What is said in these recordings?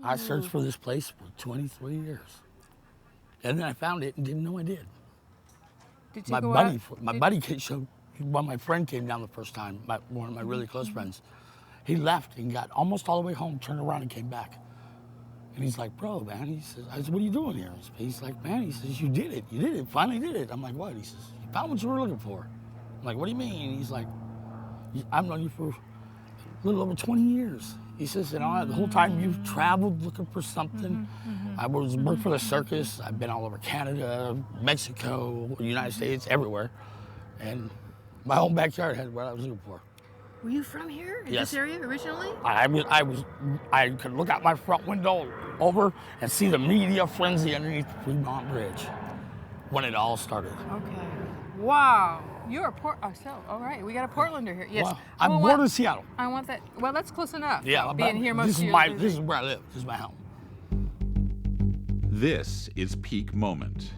I searched for this place for 23 years. And then I found it and didn't know I did. Did you My go buddy, out? my buddy came, when my friend came down the first time, one of my really close friends, he left and got almost all the way home, turned around and came back. And he's like, bro, man, he says, I said, what are you doing here? He's like, man, he says, you did it, finally did it. I'm like, what? He says, you found what you were looking for. I'm like, what do you mean? He's like, I've known you for a little over 20 years. He says, the whole time you've traveled looking for something. I worked for the circus. I've been all over Canada, Mexico, United States, everywhere. And my whole backyard had what I was looking for. Were you from here in Yes. this area originally? I could look out my front window over and see the media frenzy underneath the Fremont Bridge when it all started. Okay. Wow. You're all right. We got a Portlander here. Yes. Well, I'm born in Seattle. I want that. Well, that's close enough. Yeah, being here most this of is your this is where I live. This is my home. This is Peak Moment.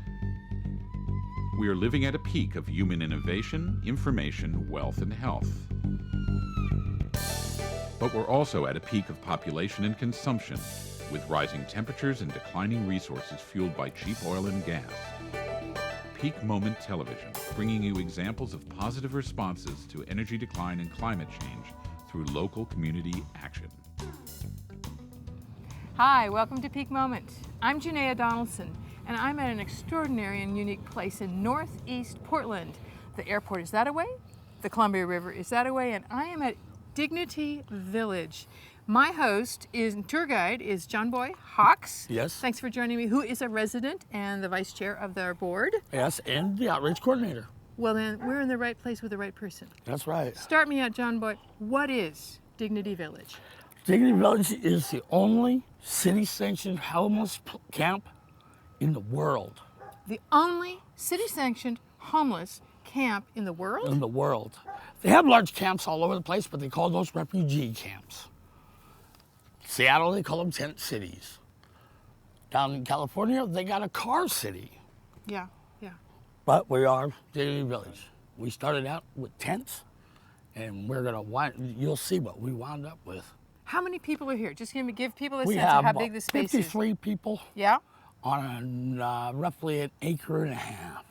We are living at a peak of human innovation, information, wealth, and health. But we're also at a peak of population and consumption, with rising temperatures and declining resources fueled by cheap oil and gas. Peak Moment Television, bringing you examples of positive responses to energy decline and climate change through local community action. Hi, welcome to Peak Moment. I'm Janaea Donaldson, and I'm at an extraordinary and unique place in northeast Portland. The airport is that away, the Columbia River is that away, and I am at Dignity Village. My host and tour guide is John Boy Hawks. Yes. Thanks for joining me, who is a resident and the vice chair of their board. Yes, and the outreach coordinator. Well then, we're in the right place with the right person. That's right. Start me out, John Boy. What is Dignity Village? Dignity Village is the only city-sanctioned homeless camp in the world. The only city-sanctioned homeless camp in the world? In the world. They have large camps all over the place, but they call those refugee camps. Seattle, they call them tent cities. Down in California, they got a car city. Yeah. But we are Dignity Village. We started out with tents, and you'll see what we wound up with. How many people are here? Just give people a We sense have of how big the space is. 53 people Yeah? on roughly an acre and a half.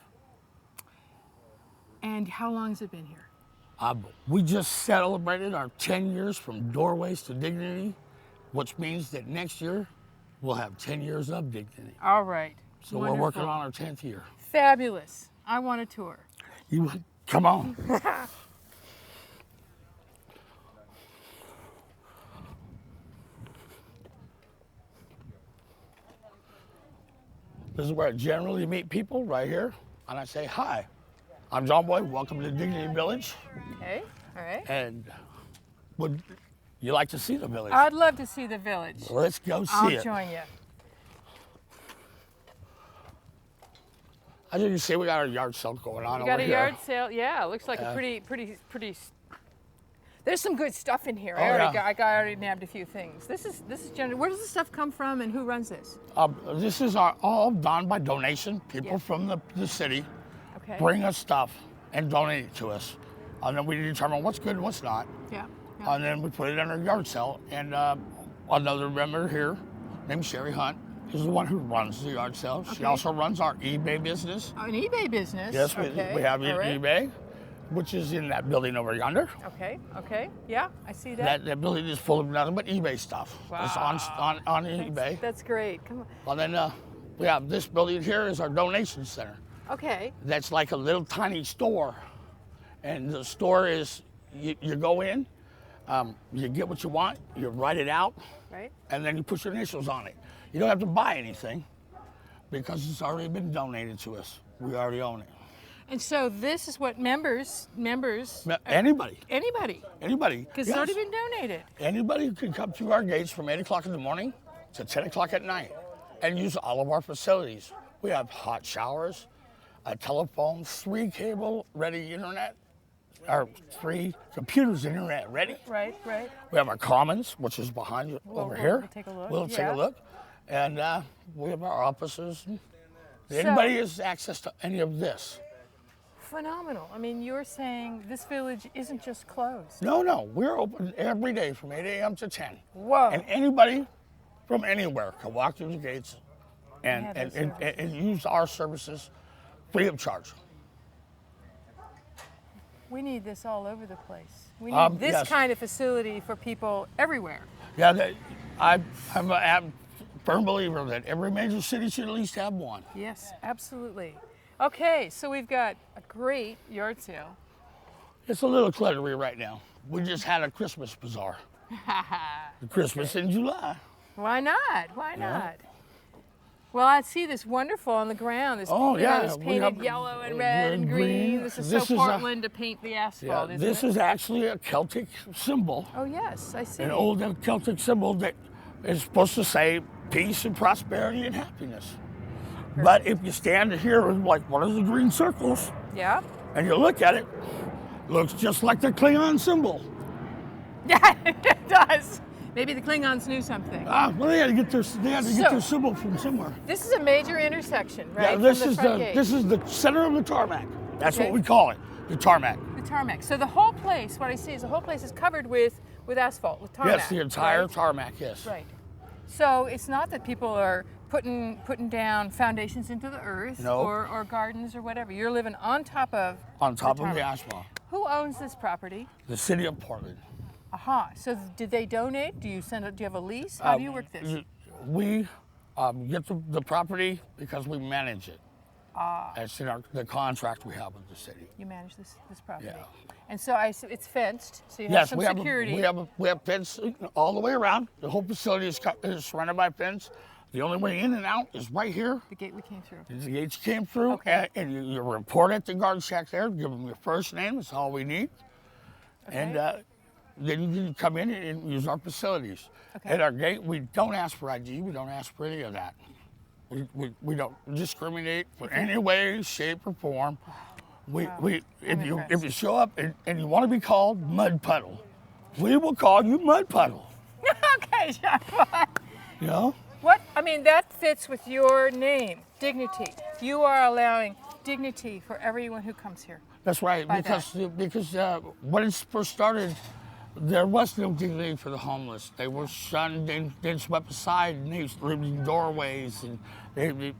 And how long has it been here? We just celebrated our 10 years from Doorways to Dignity, which means that next year we'll have 10 years of Dignity. All right. So Wonderful. we're working on our 10th year. Fabulous. I want a tour. Come on. This is where I generally meet people, right here. And I say, hi, I'm John Boy, welcome to Dignity Village. Okay, all right. And would you like to see the village? I'd love to see the village. Let's go see I'll it. join you. As you can see, we got our yard sale going on You over got a here. yard sale? Yeah, it looks like a pretty. There's some good stuff in here. Oh, I already nabbed a few things. This is generally. Where does the stuff come from, and who runs this? This is all done by donation. People from the city Okay. bring us stuff and donate it to us. And then we determine what's good and what's not. Yeah. And then we put it in our yard sale. And another member here named Sherry Hunt is the one who runs the yard sale. She also runs our eBay business. Oh, an eBay business. Yes, okay. we have All right. eBay, which is in that building over yonder. Okay. Yeah, I see that. That building is full of nothing but eBay stuff. Wow. It's on eBay. That's great. Come on. And then we have this building here is our donation center. Okay. That's like a little tiny store. And the store is, you go in, you get what you want, you write it out, Right. and then you put your initials on it. You don't have to buy anything because it's already been donated to us. We already own it. And so this is what members. Anybody. Anybody. Because it's already been donated. Anybody can come through our gates from 8 o'clock in the morning to 10 o'clock at night and use all of our facilities. We have hot showers, a telephone, 3 cable ready internet, or 3 computers internet ready. Right. We have our commons, which is behind you over here. We'll take a look. We'll take a look. And we have our offices. Anybody has access to any of this. Phenomenal. I mean, you're saying this village isn't just closed. No, we're open every day from 8 a.m. to 10. Whoa. And anybody from anywhere can walk through the gates and, Yeah, and, those and, and, and use our services free of charge. We need this all over the place. We need this Yes. kind of facility for people everywhere. Yeah, I'm a firm believer that every major city should at least have one. Yes, absolutely. Okay, so we've got a great yard sale. It's a little cluttery right now. We just had a Christmas bazaar. Christmas in July. Why not? Why not? Well, I see this wonderful on the ground. This, Oh, yeah, this we painted have yellow and red and green. This is so Portland to paint the asphalt, isn't this it? is actually a Celtic symbol, Oh, yes, I see. an old Celtic symbol that is supposed to say peace and prosperity and happiness. But if you stand here with like one of the green circles Yeah? and you look at it, it looks just like the Klingon symbol. Yeah, it does. Maybe the Klingons knew something. Well, they had to get their symbol from somewhere. This is a major intersection, right? Yeah, this from is the front gate. this is the center of the tarmac. That's Okay. what we call it, the tarmac. The tarmac. So the whole place, what I see is the whole place is covered with asphalt, with tarmac. Yes, the entire right? tarmac. Yes. Right. So it's not that people are putting down foundations into the earth No. or gardens or whatever. You're living on top of On top of the tarmac. asphalt. Who owns this property? The city of Portland. Aha. So did they donate? Do you have a lease? How do you work this? We get the property because we manage it. It's in the contract we have with the city. You manage this property. Yeah. And so it's fenced, so you have Yes, some we have security. we have fence all the way around. The whole facility is surrounded by fence. The only way in and out is right here. The gate we came through. The gates came through, Okay. and you report at the guard shack there. Give them your first name. That's all we need. Okay. And then you can come in and use our facilities. Okay. At our gate, we don't ask for ID. We don't ask for any of that. We don't discriminate for any way, shape, or form. If you show up and you want to be called Mud Puddle, we will call you Mud Puddle. Okay, John. You know? That fits with your name, dignity. You are allowing dignity for everyone who comes here. That's right. By Because when it first started, there was no dignity for the homeless. They were shunned and swept aside, and they lived in doorways, and they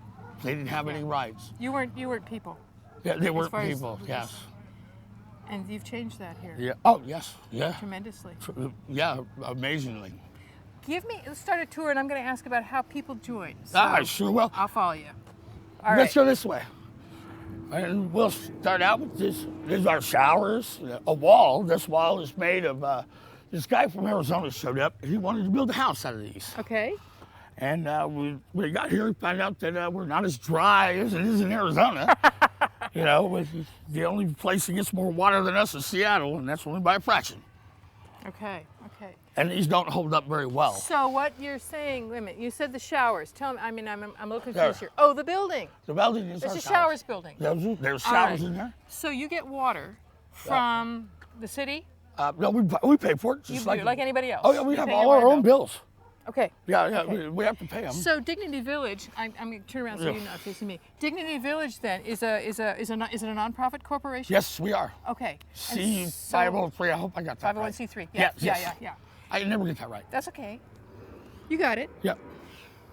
didn't have any rights. You weren't people. Yeah, they weren't far as- people. Yes. And you've changed that here Yeah. Oh, yes. Yeah. tremendously. Yeah. Amazingly. Let's start a tour, and I'm going to ask about how people join. So I sure will. I'll follow you. All Let's right. go this way. And we'll start out with this. These are showers, a wall. This wall is made of, this guy from Arizona showed up. He wanted to build a house out of these. Okay. And we got here, we found out that we're not as dry as it is in Arizona. You know, the only place that gets more water than us is Seattle, and that's only by a fraction. Okay. And these don't hold up very well. So what you're saying, wait a minute, you said the showers. Tell me, I'm a little confused There. here. Oh, the building. The building is There's our a showers building. There's All showers right. in there. So you get water from the city? No, we pay for it. You Just do, like anybody else. Oh yeah, we You have pay all your our water own bill. bills. Okay. Yeah, Okay. we have to pay them. So Dignity Village, I'm going to turn around so Yeah. you're not facing me. Dignity Village then is it a nonprofit corporation? Yes, we are. Okay. C503. I hope I got that right. 501c3. Yes, Yeah. yes. Yeah. I never get that right. That's okay. You got it. Yep.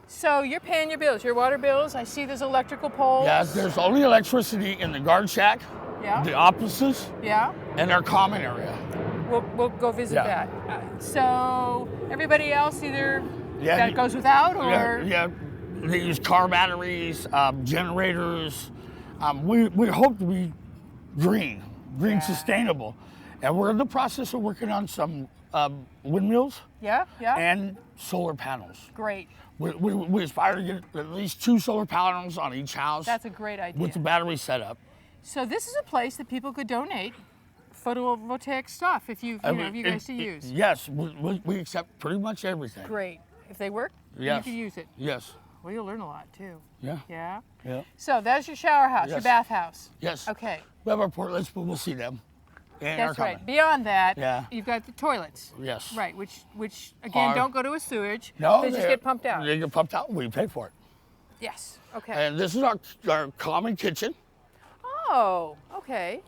So you're paying your bills, your water bills. I see there's electrical poles. Yes, there's only electricity in the guard shack, Yeah. the offices, Yeah. and our common area. We'll go visit Yeah. that. So everybody else either Yeah, that goes without or Yeah, they use car batteries, generators. We hope to be green sustainable. And we're in the process of working on some windmills yeah. and solar panels. Great. We aspire to get at least 2 solar panels on each house That's a great idea. with the battery set up. So this is a place that people could donate photovoltaic stuff if you guys to use. Yes, we accept pretty much everything. Great. If they work, Yes. you can use it. Yes. Well, you'll learn a lot too. Yeah. Yeah. Yeah. So that's your shower house, your Yes. bathhouse. Yes. Okay. We have our portlets, but we'll see them. And our That's right. common. Beyond that, Yeah. you've got the toilets. Yes. Right, which again Are- don't go to a sewage. No, they just get pumped out. They get pumped out. We pay for it. Yes. Okay. And this is our common kitchen. Oh, okay.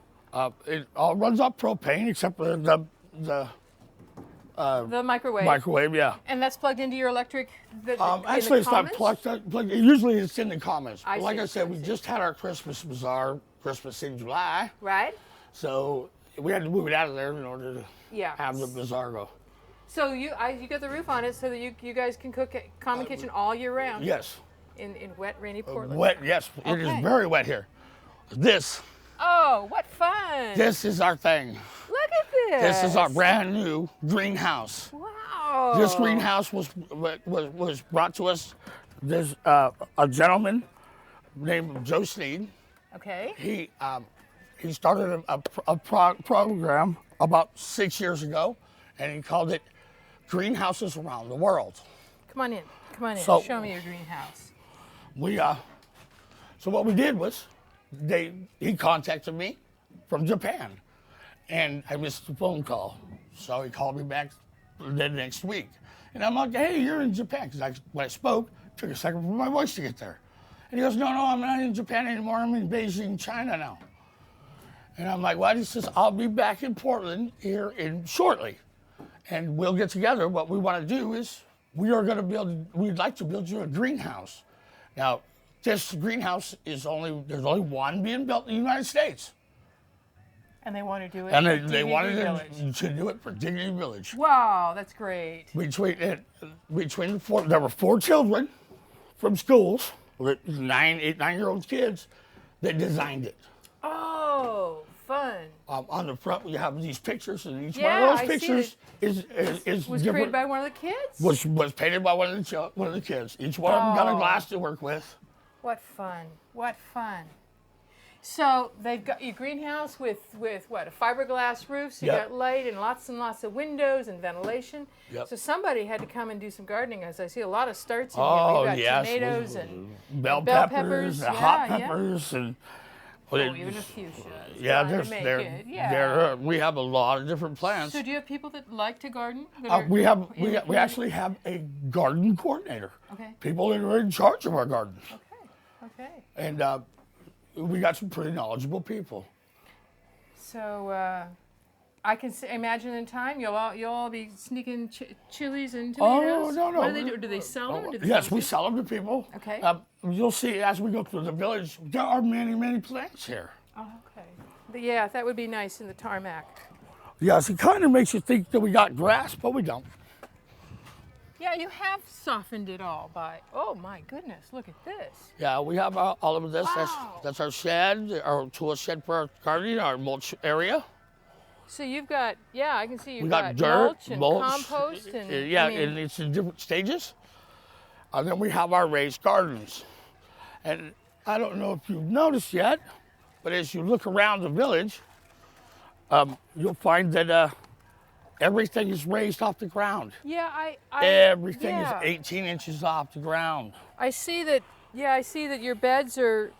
It all runs off propane except for the The microwave. microwave, yeah. And that's plugged into your electric. Actually, it's not plugged. Usually, it's in the commons. I But like see, I said, I we see. just had our Christmas bazaar, Christmas in July, Right. so we had to move it out of there in order to Yeah. have the bazaar go. So you got the roof on it so that you guys can cook at common kitchen all year round. Yes, In wet, rainy Portland. wet. Yes, it Okay. is very wet here. This Oh, what fun! is our thing. Look at this. This is our brand new greenhouse. Wow. This greenhouse was brought to us. There's a gentleman named Joe Sneed. Okay. He started a program about 6 years ago, and he called it Greenhouses Around the World. Come on in. Come on in. So- Show me your greenhouse. So what we did was, he contacted me from Japan, and I missed the phone call. So he called me back the next week, and I'm like, "Hey, you're in Japan?" Because when I spoke, it took a second for my voice to get there. And he goes, "No, I'm not in Japan anymore. I'm in Beijing, China now." And I'm like, "Well," he says, "I'll be back in Portland here shortly, and we'll get together. What we want to do is we'd like to build you a greenhouse." Now, this greenhouse there's only one being built in the United States. And they want to do it. And at they DVD wanted Village. to do it for Dignity Village. Wow, that's great. Between there were 4 children from schools, with 9-year-old kids, that designed it. Oh, fun. On the front, we have these pictures, and each Yeah, one of I those see pictures it. is Was different. created by one of the kids? Was painted by one of the kids. Each one of them got a glass to work with. What fun. What fun. So they've got your greenhouse with what, a fiberglass roof, so you Yep. got light and lots of windows and ventilation. Yep. So somebody had to come and do some gardening, as I see a lot of starts in here. Oh, You've got yes. tomatoes and Bell bell peppers, peppers, and hot yeah, yeah. peppers, and even a fuchsia. yeah, Trying to make it, yeah. we have a lot of different plants. So do you have people that like to garden? That We are in the we actually have a garden coordinator. Okay. People that are in charge of our gardens, Okay. and we got some pretty knowledgeable people. So I can imagine in time you'll all be sneaking chilies and Oh, tomatoes. no. What do they do? Do they sell them? Or do they Yes, sell we them? sell them to people. Okay. You'll see as we go through the village, there are many plants here. Oh, okay. But yeah, that would be nice in the tarmac. Yes, it kind of makes you think that we got grass, but we don't. Yeah, you have softened it all by. Oh my goodness! Look at this. Yeah, we have all of this. Wow. That's our shed, our tool shed for our gardening, our mulch area. So you've got, yeah, I can see you've We got dirt, mulch and compost and yeah, I mean, and it's in different stages. And then we have our raised gardens. And I don't know if you've noticed yet, but as you look around the village, you'll find that everything is raised off the ground. yeah, Everything yeah. is 18 inches off the ground, I see that. Yeah, I see that your beds are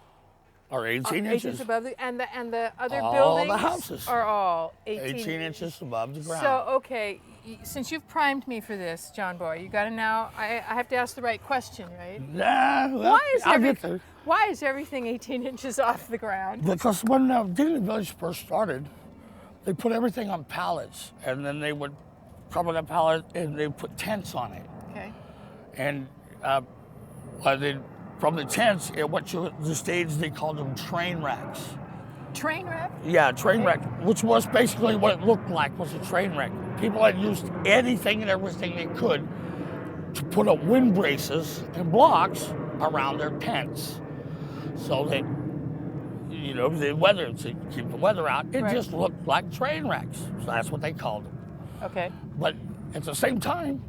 or 18 inches inches. above the and the other All the buildings houses. are all 18 inches above the ground. So okay, since you've primed me for this, John Boy, you got to now. I have to ask the right question, right? Yeah, well, I'll get there. Why is everything 18 inches off the ground? Because when Dignity Village first started, they put everything on pallets, and then they would cover the pallet and they put tents on it. Okay. And from the tents, it went to the stage they called them train wrecks. Train wreck? Yeah, train wreck, which was basically what it looked like, was a train wreck. People had used anything and everything they could to put up wind braces and blocks around their tents, so that the weather, to keep the weather out. It Right. just looked like train wrecks. So that's what they called them. Okay. But at the same time,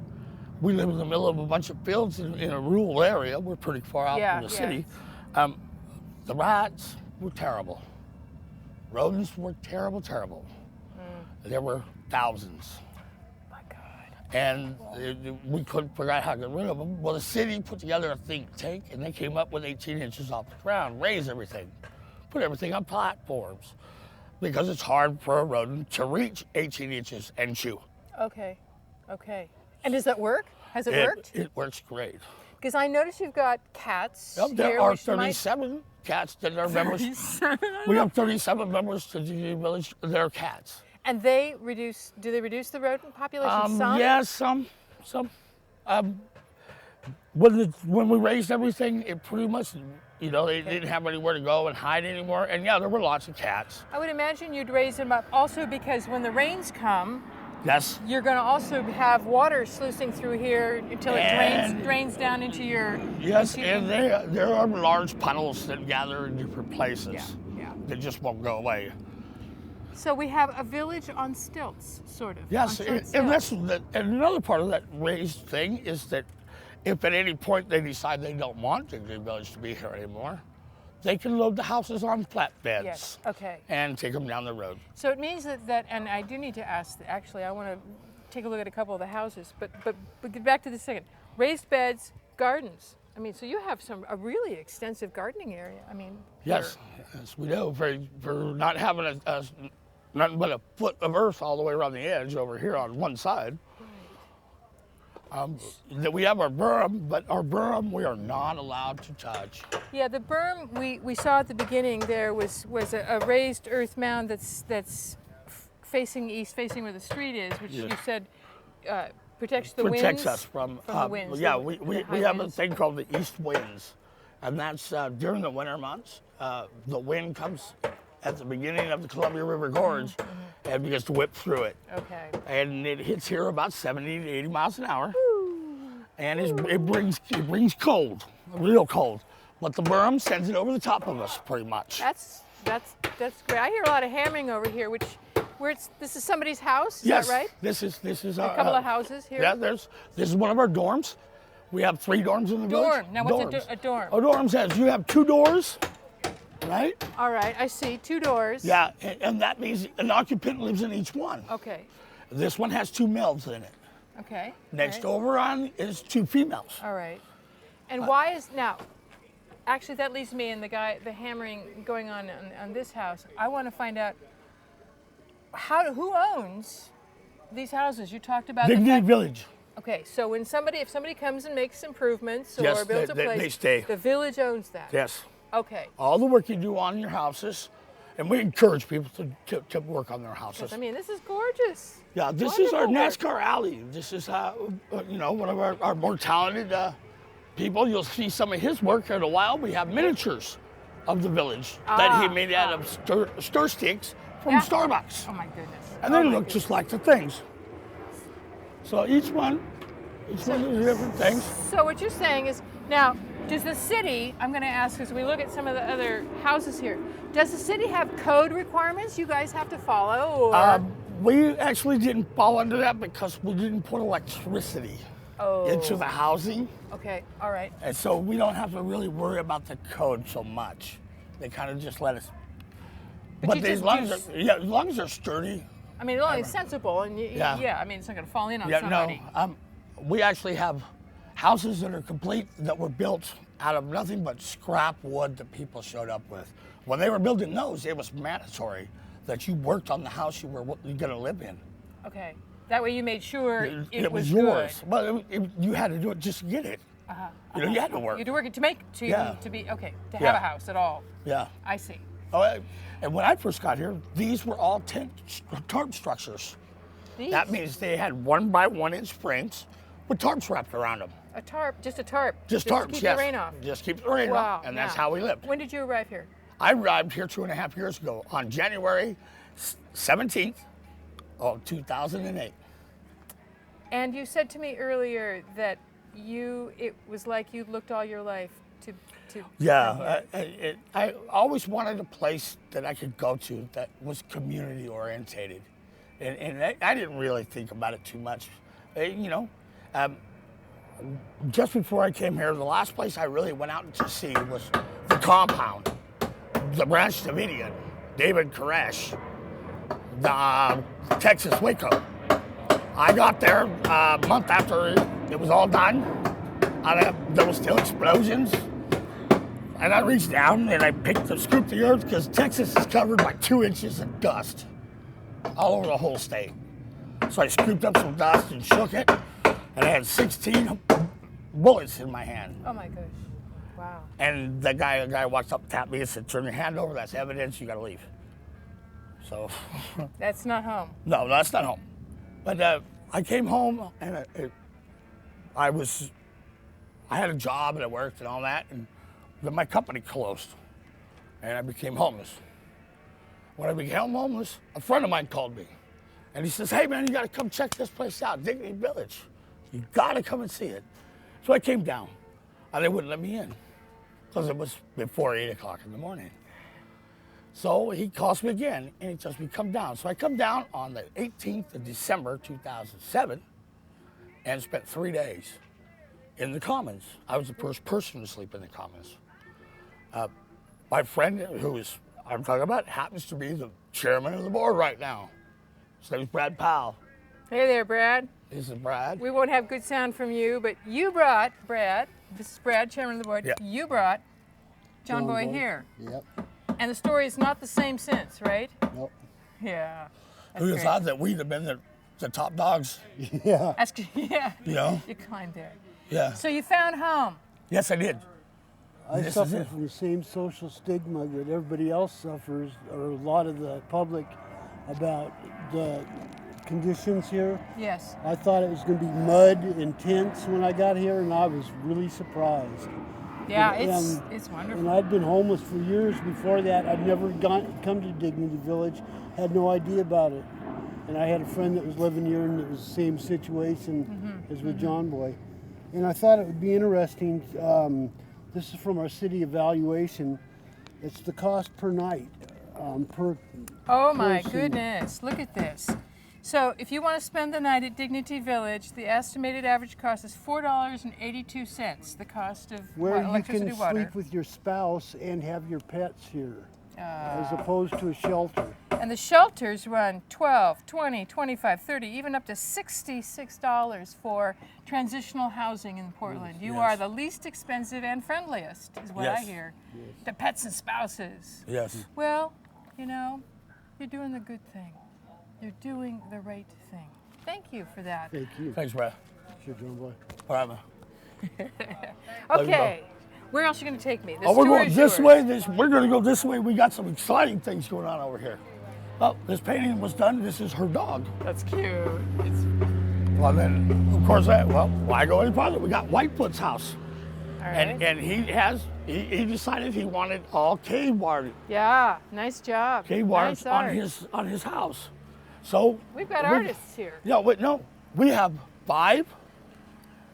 we live in the middle of a bunch of fields in a rural area. We're pretty far out Yeah, from the yeah. city. The rats were terrible. Rodents were terrible. There were thousands. My God. And we couldn't figure out how to get rid of them. Well, the city put together a think tank, and they came up with 18 inches off the ground, raise everything, put everything on platforms, because it's hard for a rodent to reach 18 inches and chew. Okay. And does that work? Has it worked? It works great. Because I noticed you've got cats. Yep, there here, are which might- 37 cats that are members. We have 37 members to the village. They're cats. And they reduce, do they reduce the rodent population some? Yeah, some. When we raised everything, it pretty much, you know, they didn't have anywhere to go and hide anymore. And yeah, there were lots of cats. I would imagine you'd raise them up also because when the rains come, Yes. you're going to also have water sluicing through here until it drains down into your... Yes, into and there are large puddles that gather in different places Yeah. that just won't go away. So we have a village on stilts, sort of. Yes, on short and that's stilts. and another part of that raised thing is that if at any point they decide they don't want the village to be here anymore, they can load the houses on flatbeds. Yes, okay. And take them down the road. So it means that, and I do need to ask, actually, I want to take a look at a couple of the houses, but get back to the second. Raised beds, gardens. I mean, so you have a really extensive gardening area. I mean, Yes, we do. For not having nothing but a foot of earth all the way around the edge over here on one side. That we have our berm, but our berm we are not allowed to touch. Yeah, the berm we saw at the beginning there was a raised earth mound that's facing east, facing where the street is, which you said protects the winds. Protects us from the winds. Yeah, the we high have winds. a thing called the east winds, and that's during the winter months. The wind comes at the beginning of the Columbia River Gorge and begins to whip through it. Okay. And it hits here about 70 to 80 miles an hour. And it brings cold, real cold. But the berm sends it over the top of us, pretty much. That's great. I hear a lot of hammering over here, this is somebody's house. Is Yes, that right? This is A couple of houses here. Yeah, this is one of our dorms. We have 3 dorms in the village. Dorm. Now what's a dorm? A dorm says you have 2 doors, right? All right, I see 2 doors. Yeah, and that means an occupant lives in each one. Okay. This one has 2 males in it. Okay. Next all right. over on is 2 females. All right. And why is now? Actually, that leads me in the hammering going on this house. I want to find out who owns these houses. You talked about Dignity Village. Okay, so if somebody comes and makes improvements Yes, or builds a place, they stay. the village owns that. Yes. Okay. All the work you do on your houses, and we encourage people to work on their houses. I mean, this is gorgeous. Yeah, this is our Wonderful NASCAR alley. This is, one of our more talented people. You'll see some of his work here in a while. We have miniatures of the village that he made out of stir sticks from Yeah. Starbucks. Oh my goodness. And they look just like the things. So each one is different things. So what you're saying is, now, does the city, I'm going to ask as we look at some of the other houses here, does the city have code requirements you guys have to follow? Or? We actually didn't fall under that because we didn't put electricity into the housing. Okay, all right. And so we don't have to really worry about the code so much. They kind of just let us. But you as just long do as they're sturdy. I mean, as long as it's sensible, and I mean, it's not going to fall in on somebody. No. We actually have houses that are complete that were built out of nothing but scrap wood that people showed up with. When they were building those, it was mandatory that you worked on the house you were going to live in. Okay, that way you made sure it was yours. good. But you had to do it just to get it. You had to work. You had to work it to make to be okay to have a house at all. Yeah. I see. Oh, and when I first got here, these were all tarp structures. These? That means they had 1 by 1 inch frames with tarps wrapped around them. A tarp, just a tarp. Just to tarps, keep yes. the rain off. Just keep the rain Wow. off, and that's now, how we lived. When did you arrive here? I arrived here 2.5 years ago on January 17th of 2008. And you said to me earlier that it was like you looked all your life to Yeah, I always wanted a place that I could go to that was community orientated, and I didn't really think about it too much. Just before I came here, the last place I really went out to see was the compound, the Branch Davidian, David Koresh, the Texas Waco. I got there a month after it was all done. There was still explosions. And I reached down and I scooped the earth because Texas is covered by 2 inches of dust all over the whole state. So I scooped up some dust and shook it, and I had 16 bullets in my hand. Oh my gosh. Wow. And a guy walked up, tapped me and said, "Turn your hand over, that's evidence, you gotta leave." So, That's not home. no, that's not home. But I came home and I had a job and I worked and all that, and then my company closed, and I became homeless. When I became homeless, a friend of mine called me, and he says, "Hey man, you got to come check this place out, Dignity Village. You got to come and see it." So I came down, and they wouldn't let me in because it was before 8 o'clock in the morning. So he calls me again, and he tells me come down. So I come down on the 18th of December 2007, and spent 3 days in the Commons. I was the first person to sleep in the Commons. My friend, I'm talking about, happens to be the chairman of the board right now. His name's Brad Powell. Hey there, Brad. This is Brad. We won't have good sound from you, but you brought Brad. This is Brad, chairman of the board. Yeah. You brought John Boy here. Yep. And the story is not the same since, right? Nope. Yeah. That's Who would have great. thought that we'd have been the top dogs? Yeah. That's good. Yeah. You know? You climbed there. Yeah. So you found home. Yes, I did. I This is suffer it. from the same social stigma that everybody else suffers, or a lot of the public, about the conditions here. Yes. I thought it was going to be mud and tents when I got here, and I was really surprised. Yeah, And- it's And wonderful. I'd been homeless for years before that. I'd never come to Dignity Village, had no idea about it. And I had a friend that was living here, and it was the same situation as with John Boy. And I thought it would be interesting. This is from our city evaluation. It's the cost per night. Oh my person. goodness, look at this. So if you want to spend the night at Dignity Village, the estimated average cost is $4.82, the cost of Where you electricity, can water. sleep with your spouse and have your pets here, as opposed to a shelter. And the shelters run $12, $20, $25, $30, even up to $66 for transitional housing in Portland. You Yes. are the least expensive and friendliest, is what I Yes. hear, to pets and spouses. Yes. Well, you know, you're doing the good thing. You're doing the right thing. Thank you for that. Thank you. Thanks, Brad. Sure, John Boy. All right, man. Okay, where else are you going to take me? The Oh, we're story going is this yours. way. We're going to go this way. We got some exciting things going on over here. Oh, this painting was done. This is her dog. That's cute. It's, Well, then, of course, why go any farther? We got Whitefoot's house. all right. And he decided he wanted all cave art Yeah, nice job. arts Nice art. on his house. So We've got artists here. Yeah, wait, no. We have 5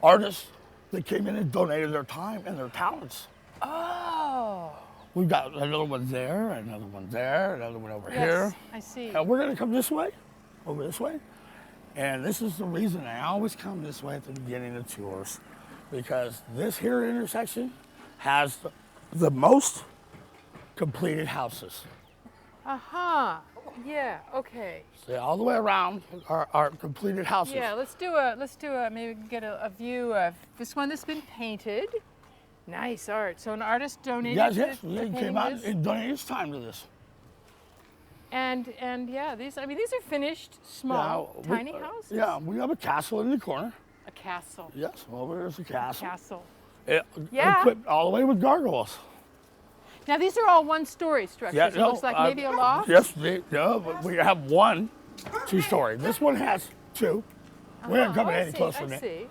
artists that came in and donated their time and their talents. Oh, We've got another one there, another one there, another one over yes, here. I see. And we're gonna come this way, over this way. And this is the reason I always come this way at the beginning of tours, because this here intersection has the most completed houses. Aha. Yeah. Okay. So all the way around are completed houses. Yeah. Let's do a maybe get a view of this one that's been painted. Nice art. So an artist donated. Yes. to He painting came out this. and donated his time to this. And yeah, these are finished small, Yeah, tiny houses. Yeah, we have a castle in the corner. A castle. Yes, over there's a castle. Castle. Yeah. Equipped all the way with gargoyles. Now these are all one-story structures. Yeah, It looks like maybe a loft. Yes, but we have 1 2-story. This one has 2. We're not coming I any see, closer I than it. see.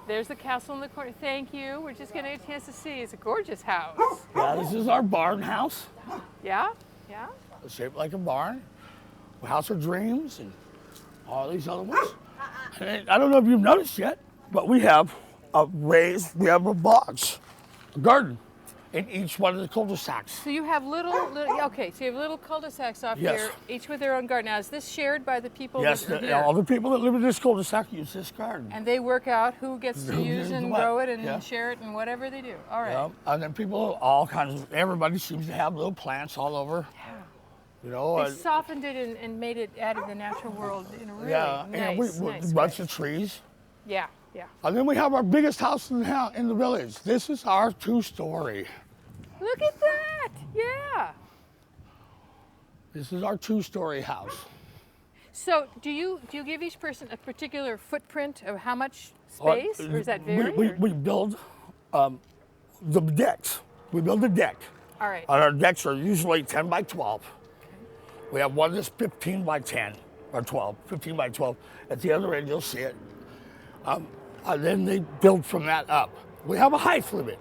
There's the castle in the corner. Thank you. We're just getting a chance to see. It's a gorgeous house. Yeah, this is our barn house. Yeah? Yeah? It's shaped like a barn. House of Dreams and all these other ones. And I don't know if you've noticed yet, but we have a box, a garden in each one of the cul-de-sacs. So you have little okay, so you have little cul-de-sacs off Yes. here, each with their own garden. Now, is this shared by the people Yes, that are here? all the people that live in this cul-de-sac use this garden. And they work out who gets to Who use uses and what, grow it and yeah. share it and whatever they do. All right. Yeah, and then people, all kinds of, everybody seems to have little plants all over. Yeah. You know, They softened it and made it out of the natural world in a really yeah, and we nice a bunch way. of trees. Yeah, yeah. And then we have our biggest house in the village. This is our 2-story. Look at that! Yeah. This is our 2-story house. So, do you give each person a particular footprint of how much space, or is that vary? We build the decks. We build a deck. All right. And our decks are usually 10 by 12. We have one that's 15 by 10 or 12, 15 by 12. At the other end, you'll see it. And then they build from that up. We have a height limit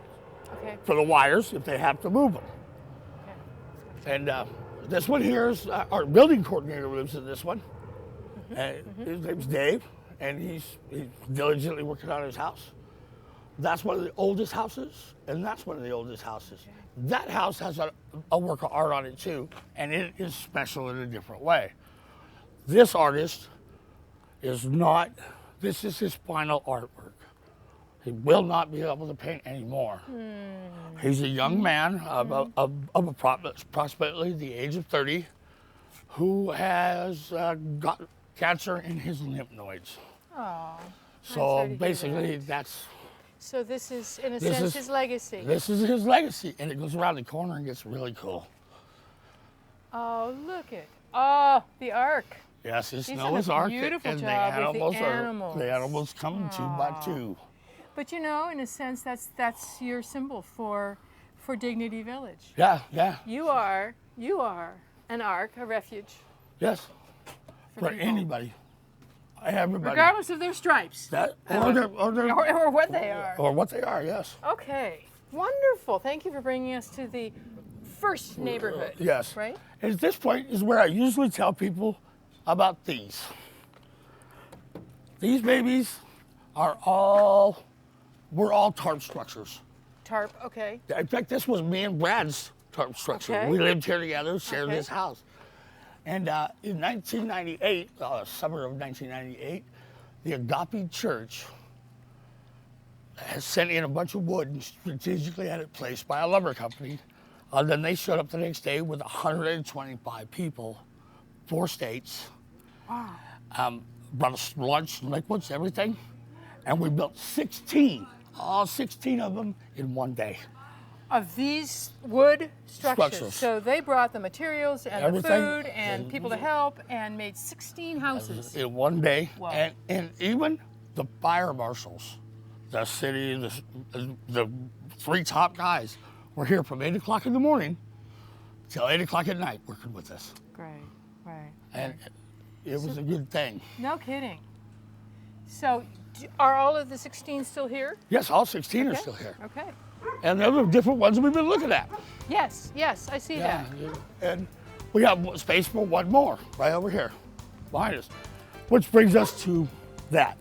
Okay. for the wires if they have to move them. Okay. And this one here is our building coordinator lives in this one. His name's Dave, and he's diligently working on his house. That's one of the oldest houses, and that's one of the oldest houses. That house has a work of art on it too, and it is special in a different way. This artist is not, this is his final artwork. He will not be able to paint anymore. He's a young man of approximately the age of 30 who has got cancer in his lymph nodes. Oh. So basically that's, So this is, in a This sense, is- his legacy. this is his legacy, and it goes around the corner and gets really cool. Oh, look at, oh, the ark. Yes, it's He's Noah's done a Ark, beautiful and job with the the animals come two by two. But you know, in a sense, that's your symbol for Dignity Village. Yeah, yeah, You are an ark, a refuge, yes, for people. anybody, everybody. regardless of their stripes That, or or what they are. or what they are, yes. Okay, wonderful. Thank you for bringing us to the first neighborhood. Yes. Right? And at this point is where I usually tell people about these. These babies we're all tarp structures. Tarp. Okay. In fact, this was me and Brad's tarp structure. Okay. We lived here together, shared Okay. this house. And in 1998, summer of 1998, the Agape Church has sent in a bunch of wood and strategically had it placed by a lumber company. Then they showed up the next day with 125 people, 4 states. Wow. Brought us lunch, liquids, everything. And we built 16, all 16 of them in one day. Of these wood structures. Structures. So they brought the materials and Everything. the food and people to help and made 16 houses. In one day. Wow. And even the fire marshals, the city, the 3 top guys were here from 8 o'clock in the morning till 8 o'clock at night working with us. Great, right. And it was a good thing. No kidding. So are all of the 16 still here? Yes, all 16 are Okay. still here. Okay. And there are different ones we've been looking at. Yes, yes, I see that. And we have space for one more right over here behind us, which brings us to that.